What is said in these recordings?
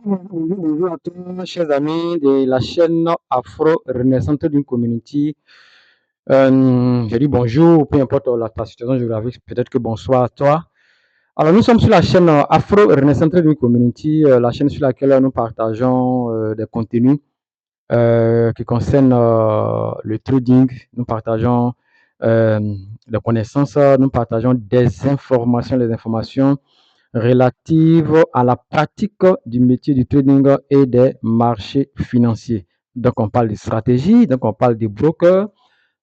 Bonjour à tous, chers amis de la chaîne Afro Renaissance Trading Community. Je dis bonjour, peu importe ta situation géographique, peut-être que bonsoir à toi. Alors, nous sommes sur la chaîne Afro Renaissance Trading Community, la chaîne sur laquelle nous partageons des contenus qui concernent le trading. Nous partageons des connaissances, nous partageons des informations, les informations relative à la pratique du métier du trading et des marchés financiers. Donc, on parle de stratégie, donc on parle des brokers,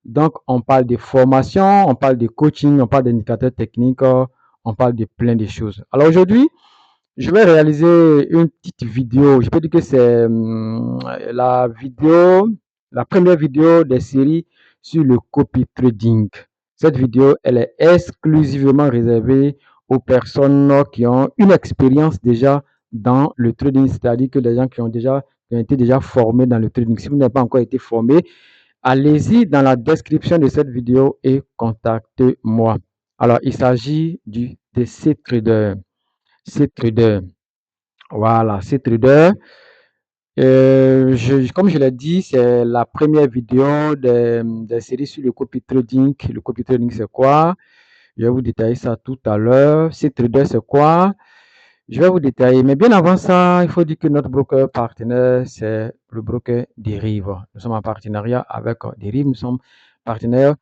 donc on parle de formation, on parle de coaching, on parle d'indicateurs techniques, on parle de plein de choses. Alors aujourd'hui, je vais réaliser une petite vidéo. Je peux dire que c'est la première vidéo des séries sur le copy trading. Cette vidéo, elle est exclusivement réservée aux personnes qui ont une expérience déjà dans le trading, c'est-à-dire que les gens qui ont été déjà formés dans le trading. Si vous n'avez pas encore été formé, allez-y dans la description de cette vidéo et contactez-moi. Alors, il s'agit de C-Trader. C-Trader. Voilà, C-Trader. Comme je l'ai dit, c'est la première vidéo des séries sur le copy trading. Le copy trading, c'est quoi? Je vais vous détailler ça tout à l'heure. C-Trader, c'est quoi? Je vais vous détailler. Mais bien avant ça, il faut dire que notre broker partenaire, c'est le broker Derive. Nous sommes en partenariat avec Derive. Nous sommes partenaires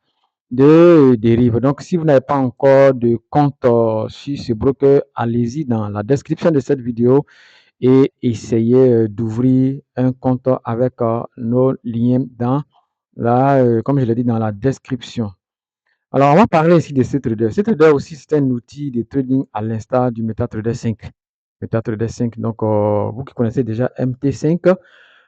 de Derive. Donc, si vous n'avez pas encore de compte sur ce broker, allez-y dans la description de cette vidéo et essayez d'ouvrir un compte avec nos liens comme je l'ai dit, dans la description. Alors, on va parler ici de C-Trader. C-Trader aussi, c'est un outil de trading à l'instar du MetaTrader 5. MetaTrader 5, donc vous qui connaissez déjà MT5,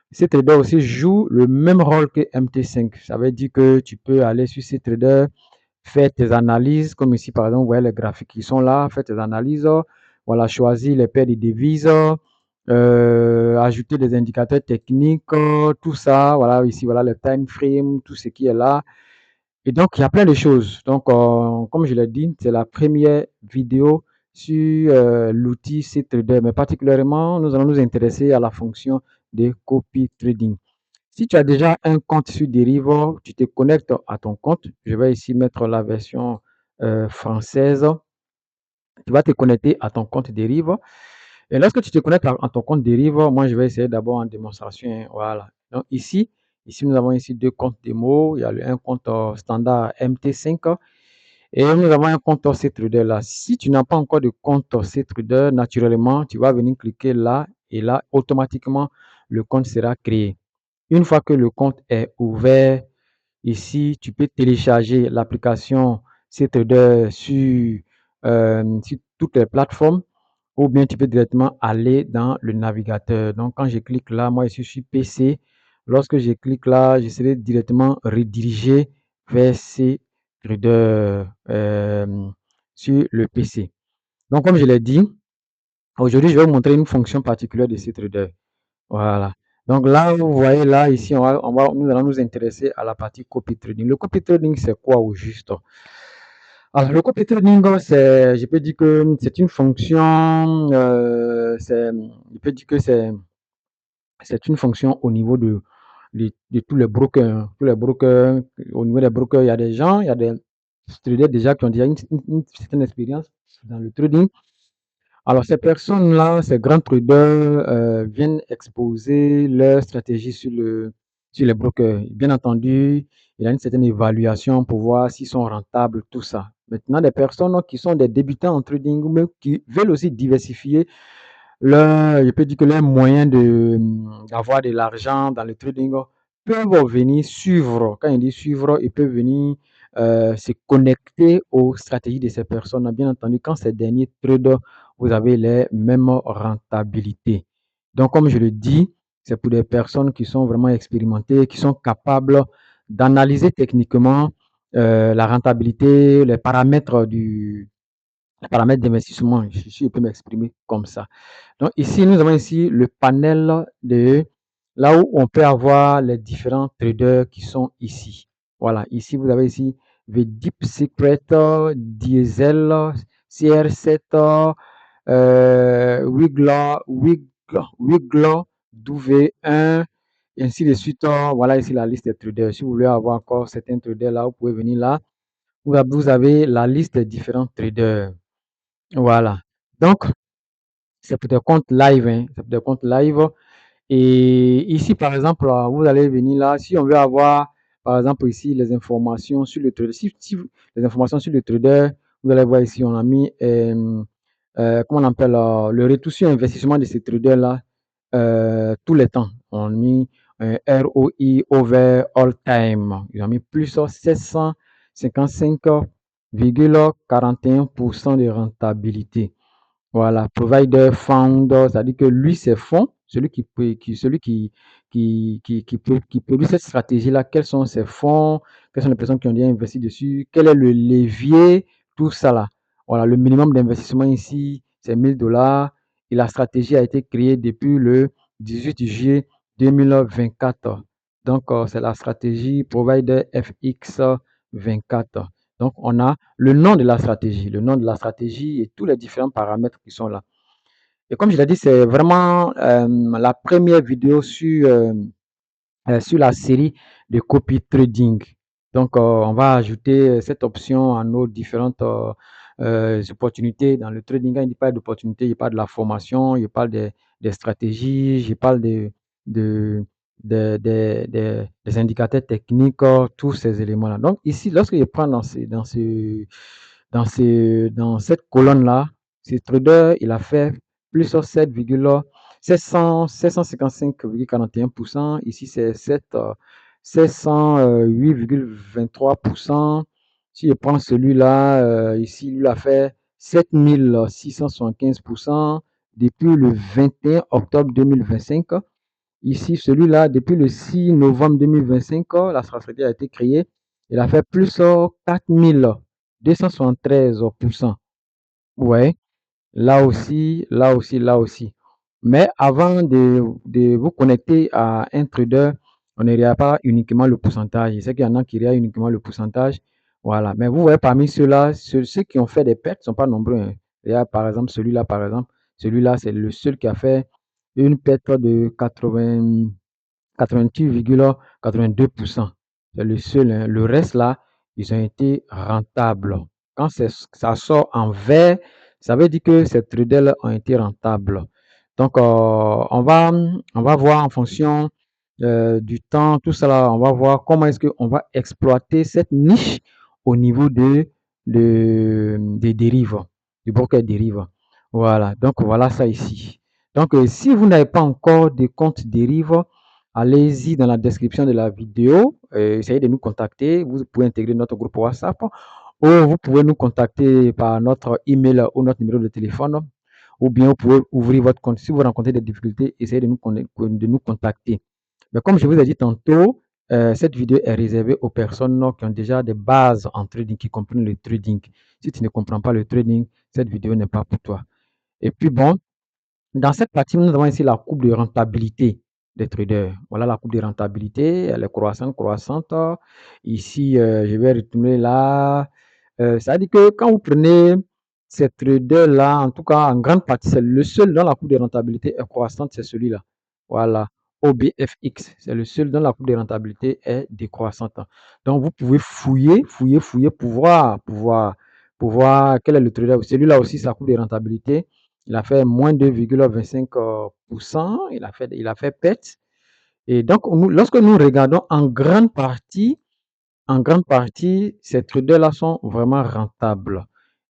C-Trader aussi joue le même rôle que MT5. Ça veut dire que tu peux aller sur C-Trader, faire tes analyses, comme ici par exemple, vous voyez les graphiques qui sont là, faire tes analyses, voilà, choisir les paires de devises, ajouter des indicateurs techniques, tout ça, voilà, ici, voilà le time frame, tout ce qui est là. Et donc, il y a plein de choses. Donc, comme je l'ai dit, c'est la première vidéo sur l'outil C-Trader, mais particulièrement, nous allons nous intéresser à la fonction de copy trading. Si tu as déjà un compte sur Derive, tu te connectes à ton compte. Je vais ici mettre la version française. Tu vas te connecter à ton compte Derive. Et lorsque tu te connectes à ton compte Derive, moi, je vais essayer d'abord en démonstration. Hein, voilà. Donc, ici, nous avons ici deux comptes démo. Il y a un compte standard MT5 et nous avons un compte C-Trader là. Si tu n'as pas encore de compte C-Trader, naturellement, tu vas venir cliquer là et là, automatiquement, le compte sera créé. Une fois que le compte est ouvert, ici, tu peux télécharger l'application C-Trader sur toutes les plateformes ou bien tu peux directement aller dans le navigateur. Donc, quand je clique là, moi, je suis PC. Lorsque je clique là, je serai directement redirigé vers C-Trader sur le PC. Donc, comme je l'ai dit, aujourd'hui, je vais vous montrer une fonction particulière de C-Trader. Voilà. Donc là, vous voyez là, ici, nous allons nous intéresser à la partie copy trading. Le copy trading, c'est quoi au juste? Alors, le copy trading, je peux dire que c'est une fonction, je peux dire que c'est une fonction au niveau de tous les brokers. Hein. Tous les brokers, au niveau des brokers, il y a des gens, il y a des traders déjà qui ont déjà une certaine expérience dans le trading. Alors, ces personnes-là, ces grands traders viennent exposer leur stratégie sur les brokers. Bien entendu, il y a une certaine évaluation pour voir s'ils sont rentables, tout ça. Maintenant, des personnes qui sont des débutants en trading, mais qui veulent aussi diversifier je peux dire que leurs moyens d'avoir de l'argent dans le trading peuvent venir suivre. Quand il dit suivre, ils peuvent venir se connecter aux stratégies de ces personnes. Bien entendu, quand ces derniers tradent, vous avez les mêmes rentabilités. Donc, comme je le dis, c'est pour des personnes qui sont vraiment expérimentées, qui sont capables d'analyser techniquement la rentabilité, les paramètres d'investissement. Je peux m'exprimer comme ça. Donc ici, nous avons ici le panel de là où on peut avoir les différents traders qui sont ici. Voilà, ici vous avez ici The Deep Secret, Diesel, CR7, Wiggler, Wiggle, W1, et ainsi de suite. Voilà ici la liste des traders. Si vous voulez avoir encore certains traders là, vous pouvez venir là. Vous avez la liste des différents traders. Voilà. Donc, c'est pour des comptes live, hein. C'est pour des comptes live. Et ici, par exemple, vous allez venir là. Si on veut avoir, par exemple, ici, les informations sur le trader. Les informations sur le trader, vous allez voir ici, on a mis, comment on appelle, le retour sur investissement de ces traders-là, tous les temps. On a mis ROI over all time. Ils ont mis plus 755,41% de rentabilité. Voilà, provider found, c'est-à-dire que lui, ses fonds, celui qui produit cette stratégie-là, quels sont ses fonds, quelles sont les personnes qui ont déjà investi dessus, quel est le levier, tout ça là. Voilà, le minimum d'investissement ici, c'est 1000 $ et la stratégie a été créée depuis le 18 juillet 2024. Donc, c'est la stratégie Provider FX 24. Donc, on a le nom de la stratégie et tous les différents paramètres qui sont là. Et comme je l'ai dit, c'est vraiment la première vidéo sur la série de copy trading. Donc, on va ajouter cette option à nos différentes opportunités dans le trading. Quand il parle d'opportunités, il parle de la formation, il parle des stratégies, je parle de, des indicateurs techniques, tous ces éléments-là. Donc, ici, lorsque je prends dans cette colonne-là, ce trader, il a fait plus 755,41%. Ici, c'est 708,23%. Si je prends celui-là, ici, lui a fait 7675% depuis le 21 octobre 2025. Ici, celui-là, depuis le 6 novembre 2025, la stratégie a été créée. Il a fait plus 4273%. Ouais. Là aussi, là aussi, là aussi. Mais avant de vous connecter à un trader, on ne regarde pas uniquement le pourcentage. Je sais qu'il y en a qui regardent uniquement le pourcentage. Voilà. Mais vous voyez, parmi ceux-là, ceux qui ont fait des pertes ne sont pas nombreux, hein. Regarde, par exemple, celui-là, c'est le seul qui a fait une perte de 88,82%. C'est le seul, hein. Le reste là, ils ont été rentables. Quand ça sort en vert, ça veut dire que ces traders ont été rentables. Donc, on va voir en fonction du temps, tout ça là, on va voir comment est-ce qu'on va exploiter cette niche au niveau des dérives, du broker dérive. Voilà, donc voilà ça ici. Donc, si vous n'avez pas encore de compte dérive, allez-y dans la description de la vidéo, essayez de nous contacter. Vous pouvez intégrer notre groupe WhatsApp ou vous pouvez nous contacter par notre email ou notre numéro de téléphone ou bien vous pouvez ouvrir votre compte. Si vous rencontrez des difficultés, essayez de nous contacter. Mais comme je vous ai dit tantôt, cette vidéo est réservée aux personnes qui ont déjà des bases en trading, qui comprennent le trading. Si tu ne comprends pas le trading, cette vidéo n'est pas pour toi. Et puis bon, dans cette partie, nous avons ici la courbe de rentabilité des traders. Voilà la courbe de rentabilité, elle est croissante, croissante. Ici, je vais retourner là. Ça veut dire que quand vous prenez ces traders-là, en tout cas, en grande partie, c'est le seul dont la courbe de rentabilité est croissante, c'est celui-là. Voilà, OBFX, c'est le seul dont la courbe de rentabilité est décroissante. Donc, vous pouvez fouiller pour voir quel est le trader. Celui-là aussi, sa courbe de rentabilité, il a fait moins 2,25%. Il a fait perte. Et donc, lorsque nous regardons en grande partie, ces traders-là sont vraiment rentables.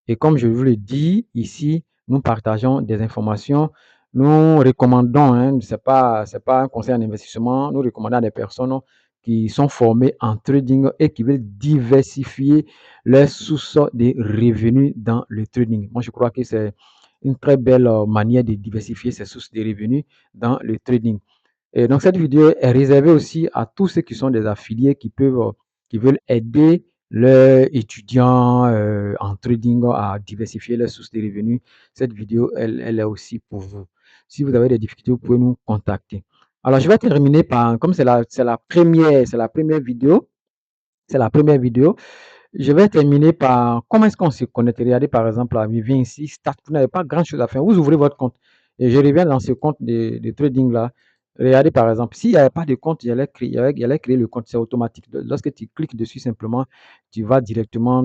Et comme je vous le dis, ici, nous partageons des informations. Nous recommandons, hein, c'est pas un conseil en investissement, nous recommandons à des personnes qui sont formées en trading et qui veulent diversifier leurs sources de revenus dans le trading. Moi, je crois que c'est une très belle manière de diversifier ses sources de revenus dans le trading. Et donc, cette vidéo est réservée aussi à tous ceux qui sont des affiliés qui veulent aider leurs étudiants en trading à diversifier leurs sources de revenus. Cette vidéo, elle est aussi pour vous. Si vous avez des difficultés, vous pouvez nous contacter. Alors, je vais terminer par, comme c'est la première vidéo, je vais terminer par comment est-ce qu'on se connecte. Regardez par exemple, là, il vient ici, start, vous n'avez pas grand-chose à faire. Vous ouvrez votre compte. Et je reviens dans ce compte de trading là. Regardez par exemple, s'il n'y avait pas de compte, il allait créer le compte, c'est automatique. Lorsque tu cliques dessus simplement, tu vas directement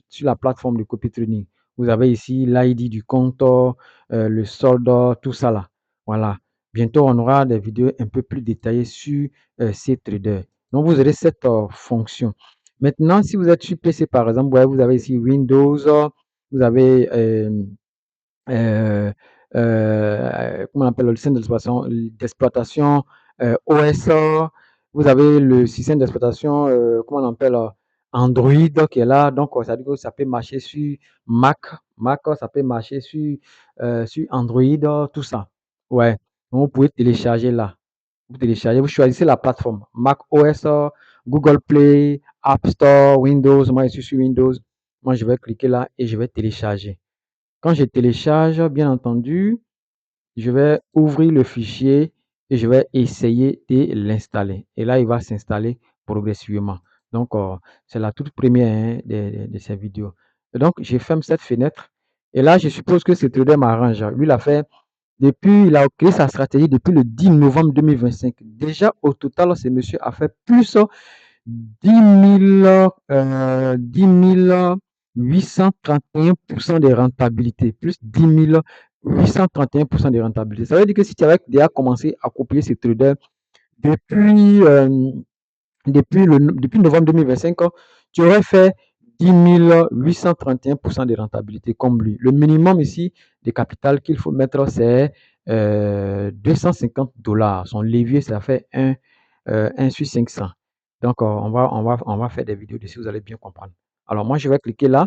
sur la plateforme de copy trading. Vous avez ici l'ID du compte, le solde, tout ça là. Voilà. Bientôt, on aura des vidéos un peu plus détaillées sur ces traders. Donc, vous aurez cette fonction. Maintenant, si vous êtes sur PC, par exemple, ouais, vous avez ici Windows, vous avez euh, comment on appelle le système d'exploitation OS, vous avez le système d'exploitation, comment on appelle Android qui est là, donc ça veut dire que ça peut marcher sur Mac, ça peut marcher sur Android, tout ça. Ouais, donc vous pouvez télécharger là. Vous téléchargez, vous choisissez la plateforme Mac OS, Google Play, App Store, Windows. Moi, je suis sur Windows. Moi, je vais cliquer là et je vais télécharger. Quand je télécharge, bien entendu, je vais ouvrir le fichier et je vais essayer de l'installer. Et là, il va s'installer progressivement. Donc, c'est la toute première hein, de ces vidéos. Et donc, je ferme cette fenêtre. Et là, je suppose que ce trader m'arrange. Lui, il a fait il a créé sa stratégie depuis le 10 novembre 2025. Déjà, au total, ce monsieur a fait plus 10 831% de rentabilité, plus 10 831% de rentabilité. Ça veut dire que si tu avais déjà commencé à copier ces traders depuis, depuis novembre 2025, tu aurais fait 10 831% de rentabilité comme lui. Le minimum ici de capital qu'il faut mettre, c'est 250 $. Son levier, ça fait 1 sur 500. Donc, on va faire des vidéos dessus, vous allez bien comprendre. Alors, moi, je vais cliquer là.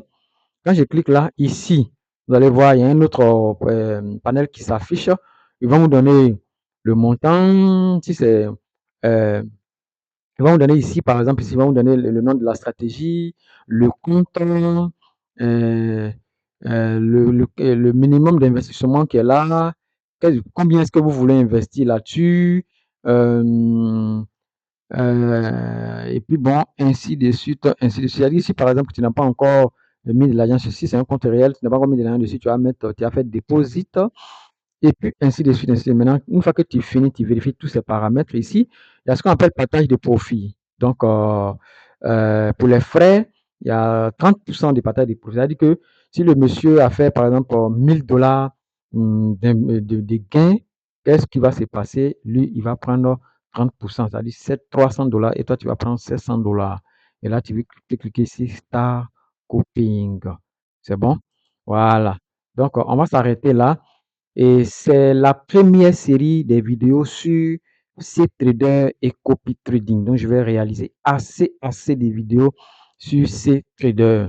Quand je clique là, ici, vous allez voir, il y a un autre panel qui s'affiche. Il va vous donner le montant, si c'est euh, il va vous donner ici, par exemple, ici, il va vous donner le nom de la stratégie, le compte, le minimum d'investissement qui est là, combien est-ce que vous voulez investir là-dessus, euh, et puis bon, ainsi de suite, ainsi de suite. C'est-à-dire ici, par exemple, tu n'as pas encore mis de l'argent ici, c'est un compte réel, tu n'as pas encore mis de l'argent dessus, tu vas mettre, tu as fait deposit, et puis ainsi de suite, ainsi de suite. Maintenant, une fois que tu finis, tu vérifies tous ces paramètres ici. Il y a ce qu'on appelle partage de profit. Donc, pour les frais, il y a 30% de partage de profit. C'est-à-dire que si le monsieur a fait, par exemple, 1000 $ de gains, qu'est-ce qui va se passer? Lui, il va prendre 30%, c'est-à-dire 300 $ et toi, tu vas prendre 700 $. Et là, tu peux cliquer ici, Start Copying. C'est bon? Voilà. Donc, on va s'arrêter là. Et c'est la première série des vidéos sur C-Trader et copy trading. Donc, je vais réaliser assez de vidéos sur C-Trader.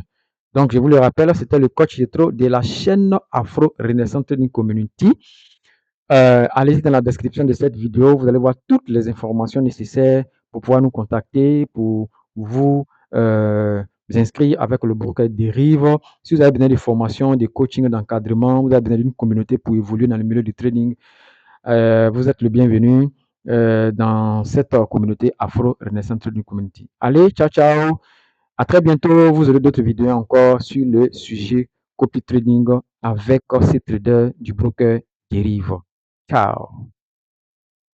Donc, je vous le rappelle, c'était le coach Jetro de la chaîne Afro Renaissance Trading Community. Allez-y dans la description de cette vidéo, vous allez voir toutes les informations nécessaires pour pouvoir nous contacter, pour vous inscrire avec le broker Derive. Si vous avez besoin de formation, de coaching, d'encadrement, vous avez besoin d'une communauté pour évoluer dans le milieu du trading, vous êtes le bienvenu dans cette communauté Afro Renaissance Trading Community. Allez, ciao, ciao. À très bientôt. Vous aurez d'autres vidéos encore sur le sujet copy trading avec ces traders du broker Derive. Ciao.